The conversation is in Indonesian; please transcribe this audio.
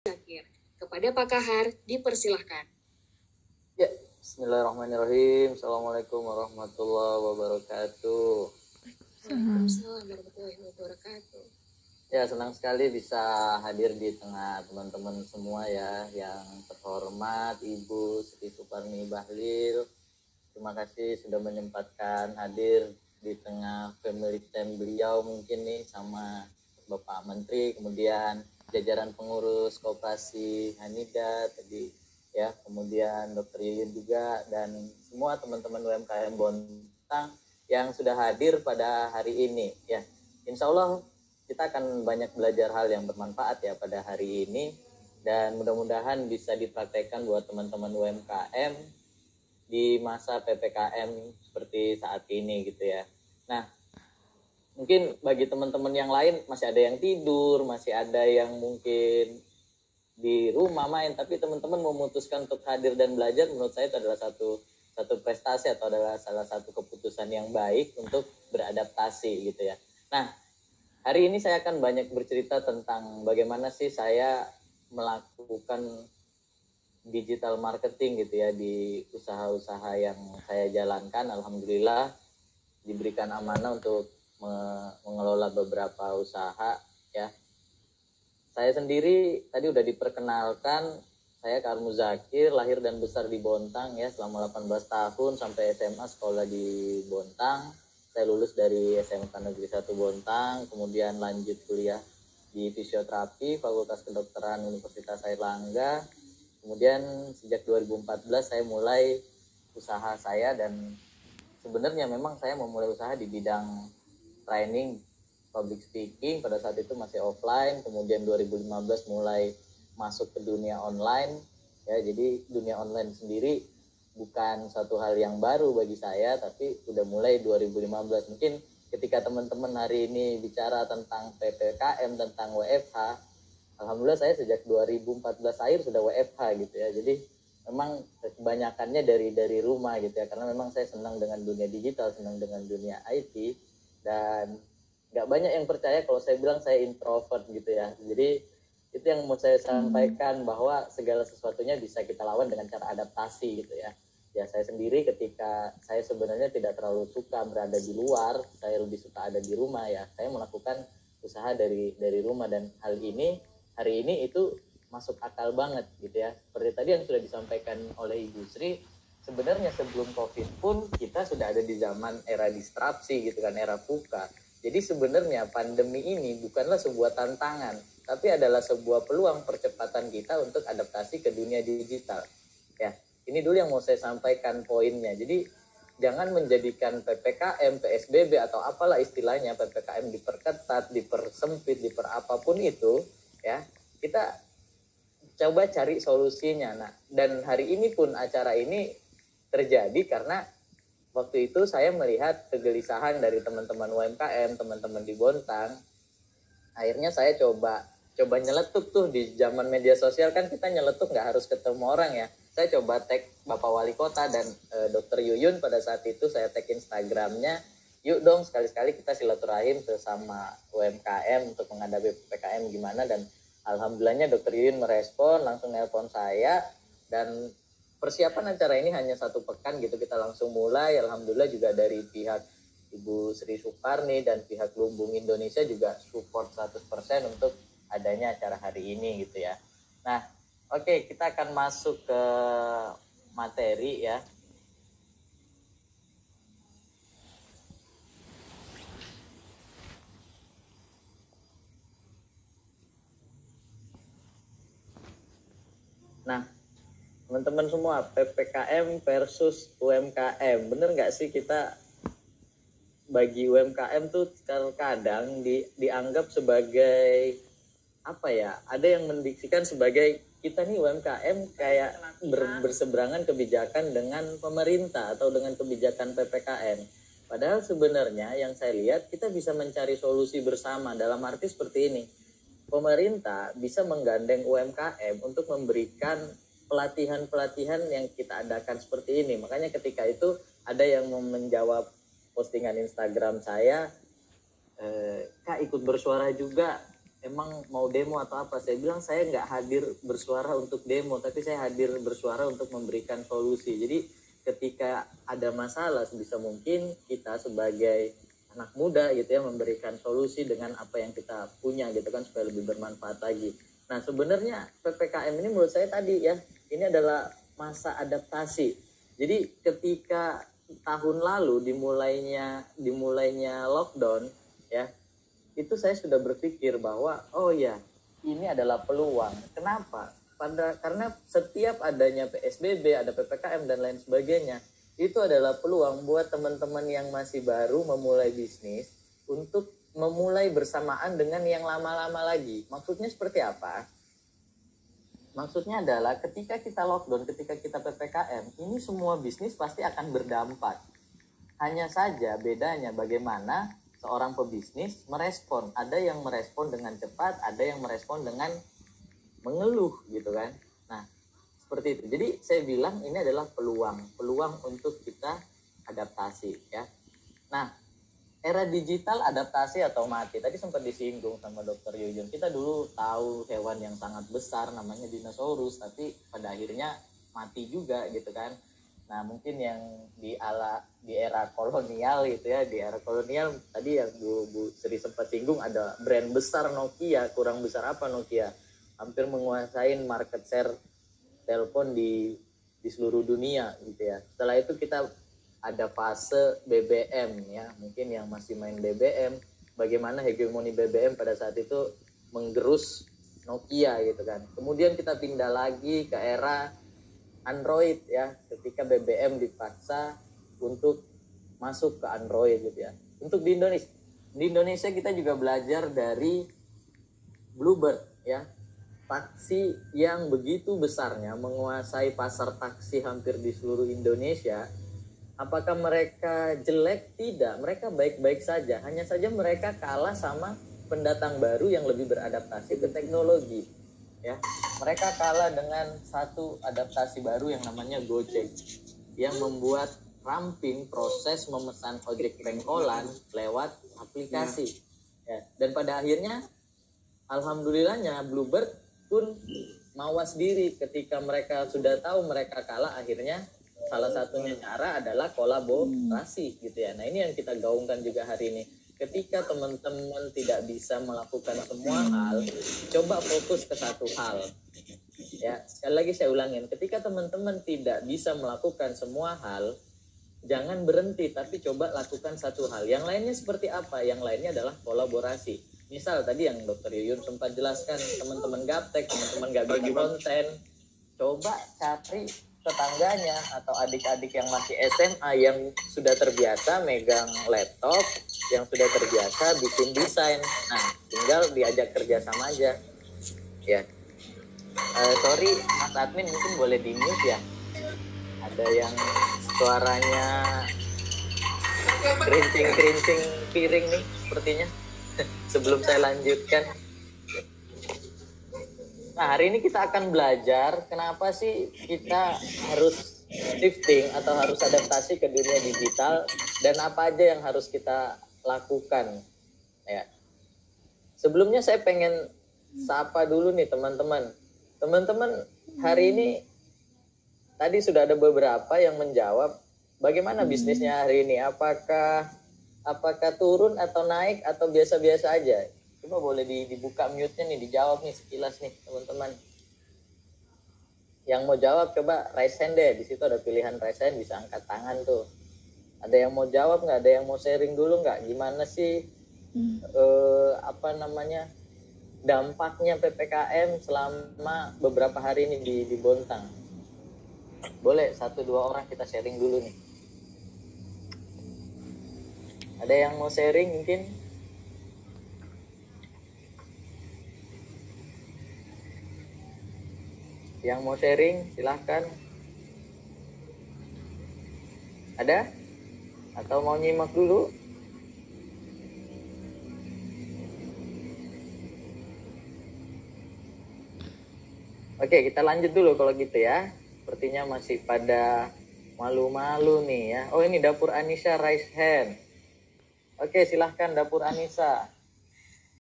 Zakir. Kepada Pak Kahar, dipersilahkan. Ya, bismillahirrahmanirrahim. Assalamualaikum warahmatullahi wabarakatuh. Waalaikumsalam warahmatullahi wabarakatuh. Ya, senang sekali bisa hadir di tengah teman-teman semua ya, yang terhormat Ibu Sri Suparni Bahlil. Terima kasih sudah menyempatkan hadir di tengah family time beliau mungkin nih sama Bapak Menteri, kemudian jajaran pengurus Koperasi Hanida tadi ya, kemudian Dr. Yuyun juga, dan semua teman-teman UMKM Bontang yang sudah hadir pada hari ini ya. Insya Allah kita akan banyak belajar hal yang bermanfaat ya pada hari ini, dan mudah-mudahan bisa dipraktekkan buat teman-teman UMKM di masa PPKM seperti saat ini gitu ya. Nah, mungkin bagi teman-teman yang lain masih ada yang tidur, masih ada yang mungkin di rumah main, tapi teman-teman memutuskan untuk hadir dan belajar, menurut saya itu adalah satu prestasi atau adalah salah satu keputusan yang baik untuk beradaptasi gitu ya. Nah, hari ini saya akan banyak bercerita tentang bagaimana sih saya melakukan digital marketing gitu ya di usaha-usaha yang saya jalankan. Alhamdulillah diberikan amanah untuk mengelola beberapa usaha ya. Saya sendiri tadi udah diperkenalkan, saya Karmu Zakir, lahir dan besar di Bontang ya, selama 18 tahun sampai SMA sekolah di Bontang. Saya lulus dari SMK Negeri 1 Bontang, kemudian lanjut kuliah di fisioterapi Fakultas Kedokteran Universitas Airlangga. Kemudian sejak 2014 saya mulai usaha saya, dan sebenarnya memang saya memulai usaha di bidang training public speaking. Pada saat itu masih offline, kemudian 2015 mulai masuk ke dunia online ya. Jadi dunia online sendiri bukan satu hal yang baru bagi saya, tapi udah mulai 2015. Mungkin ketika teman-teman hari ini bicara tentang PPKM, tentang WFH, alhamdulillah saya sejak 2014 akhir sudah WFH gitu ya. Jadi memang kebanyakannya dari rumah gitu ya, karena memang saya senang dengan dunia digital, senang dengan dunia IT, dan nggak banyak yang percaya kalau saya bilang saya introvert gitu ya. Jadi itu yang mau saya sampaikan, bahwa segala sesuatunya bisa kita lawan dengan cara adaptasi gitu ya. Ya, saya sendiri ketika saya sebenarnya tidak terlalu suka berada di luar, saya lebih suka ada di rumah ya. Saya melakukan usaha dari rumah, dan hal ini hari ini itu masuk akal banget gitu ya. Seperti tadi yang sudah disampaikan oleh Ibu Sri, sebenarnya sebelum COVID pun kita sudah ada di zaman era disrupsi gitu kan, era VUCA. Jadi sebenarnya pandemi ini bukanlah sebuah tantangan, tapi adalah sebuah peluang percepatan kita untuk adaptasi ke dunia digital. Ya, ini dulu yang mau saya sampaikan poinnya. Jadi jangan menjadikan PPKM, PSBB atau apalah istilahnya, PPKM diperketat, dipersempit, diperapapun itu ya, kita coba cari solusinya. Nah, dan hari ini pun acara ini terjadi karena waktu itu saya melihat kegelisahan dari teman-teman UMKM, teman-teman di Bontang. Akhirnya saya coba nyeletuk tuh di zaman media sosial, kan kita nyeletuk nggak harus ketemu orang ya. Saya coba tag Bapak Wali Kota dan Dr. Yuyun pada saat itu, saya tag Instagramnya. Yuk dong sekali-sekali kita silaturahim sesama UMKM untuk menghadapi PPKM gimana, dan alhamdulillahnya Dr. Yuyun merespon, langsung nelpon saya, dan persiapan acara ini hanya 1 pekan gitu kita langsung mulai. Alhamdulillah juga dari pihak Ibu Sri Suparni dan pihak Lumbung Indonesia juga support 100% untuk adanya acara hari ini gitu ya. Nah, oke, kita akan masuk ke materi ya. Nah, teman-teman semua, PPKM versus UMKM, bener nggak sih kita bagi UMKM tuh terkadang dianggap sebagai apa ya, ada yang mendiksikan sebagai kita nih UMKM kayak berseberangan kebijakan dengan pemerintah atau dengan kebijakan PPKM. Padahal sebenarnya yang saya lihat kita bisa mencari solusi bersama, dalam arti seperti ini. Pemerintah bisa menggandeng UMKM untuk memberikan pelatihan-pelatihan yang kita adakan seperti ini. Makanya ketika itu ada yang menjawab postingan Instagram saya, Kak ikut bersuara juga emang mau demo atau apa? Saya bilang saya nggak hadir bersuara untuk demo, tapi saya hadir bersuara untuk memberikan solusi. Jadi ketika ada masalah, sebisa mungkin kita sebagai anak muda gitu ya memberikan solusi dengan apa yang kita punya gitu kan, supaya lebih bermanfaat lagi. Nah sebenarnya PPKM ini menurut saya tadi ya, ini adalah masa adaptasi. Jadi ketika tahun lalu dimulainya lockdown ya, itu saya sudah berpikir bahwa oh ya, ini adalah peluang. Kenapa? Karena setiap adanya PSBB, ada PPKM dan lain sebagainya, itu adalah peluang buat teman-teman yang masih baru memulai bisnis untuk memulai bersamaan dengan yang lama-lama lagi. Maksudnya seperti apa? Maksudnya adalah ketika kita lockdown, ketika kita PPKM, ini semua bisnis pasti akan berdampak. Hanya saja bedanya bagaimana seorang pebisnis merespon. Ada yang merespon dengan cepat, ada yang merespon dengan mengeluh gitu kan. Nah, seperti itu. Jadi saya bilang ini adalah peluang untuk kita adaptasi ya. Nah, era digital adaptasi atau mati. Tadi sempat disinggung sama Dr. Yuyun. Kita dulu tahu hewan yang sangat besar namanya dinosaurus, tapi pada akhirnya mati juga gitu kan. Nah, mungkin yang di era kolonial gitu ya, di era kolonial tadi yang Bu Sri sempat singgung, ada brand besar Nokia, kurang besar apa Nokia, hampir menguasai market share telepon di seluruh dunia gitu ya. Setelah itu kita ada fase BBM ya, mungkin yang masih main BBM, bagaimana hegemoni BBM pada saat itu menggerus Nokia gitu kan. Kemudian kita pindah lagi ke era Android ya, ketika BBM dipaksa untuk masuk ke Android gitu ya. Untuk di Indonesia kita juga belajar dari Bluebird ya, taksi yang begitu besarnya menguasai pasar taksi hampir di seluruh Indonesia. Apakah mereka jelek? Tidak, mereka baik-baik saja. Hanya saja mereka kalah sama pendatang baru yang lebih beradaptasi ke teknologi. Ya, mereka kalah dengan satu adaptasi baru yang namanya Gojek, yang membuat ramping proses memesan ojek pengkolan lewat aplikasi. Ya, dan pada akhirnya, alhamdulillahnya Bluebird pun mawas diri ketika mereka sudah tahu mereka kalah. Akhirnya salah satunya cara adalah kolaborasi gitu ya. Nah ini yang kita gaungkan juga hari ini. Ketika teman-teman tidak bisa melakukan semua hal, coba fokus ke satu hal. Ya, sekali lagi saya ulangin, ketika teman-teman tidak bisa melakukan semua hal, jangan berhenti, tapi coba lakukan satu hal. Yang lainnya seperti apa? Yang lainnya adalah kolaborasi. Misal tadi yang Dr. Yuyun sempat jelaskan, teman-teman gaptek, teman-teman gak bikin konten, coba cari tetangganya atau adik-adik yang masih SMA yang sudah terbiasa megang laptop, yang sudah terbiasa bikin desain. Nah, tinggal diajak kerjasama aja. Ya, sorry Mas Admin, mungkin boleh di mute ya. Ada yang suaranya kerincing piring nih sepertinya. Sebelum saya lanjutkan, nah hari ini kita akan belajar kenapa sih kita harus shifting atau harus adaptasi ke dunia digital dan apa aja yang harus kita lakukan ya. Sebelumnya saya pengen sapa dulu nih teman-teman hari ini. Tadi sudah ada beberapa yang menjawab bagaimana bisnisnya hari ini, apakah turun atau naik atau biasa-biasa aja. Coba boleh dibuka mute-nya nih, dijawab nih sekilas nih teman-teman. Yang mau jawab coba raise hand deh, di situ ada pilihan raise hand, bisa angkat tangan tuh. Ada yang mau jawab nggak? Ada yang mau sharing dulu nggak? Gimana sih dampaknya PPKM selama beberapa hari ini di Bontang? Boleh 1-2 orang kita sharing dulu nih. Ada yang mau sharing mungkin? Yang mau sharing silahkan. Ada? Atau mau nyimak dulu? Oke, kita lanjut dulu kalau gitu ya. Sepertinya masih pada malu-malu nih ya. Oh ini Dapur Anissa raise hand. Oke, silahkan Dapur Anissa.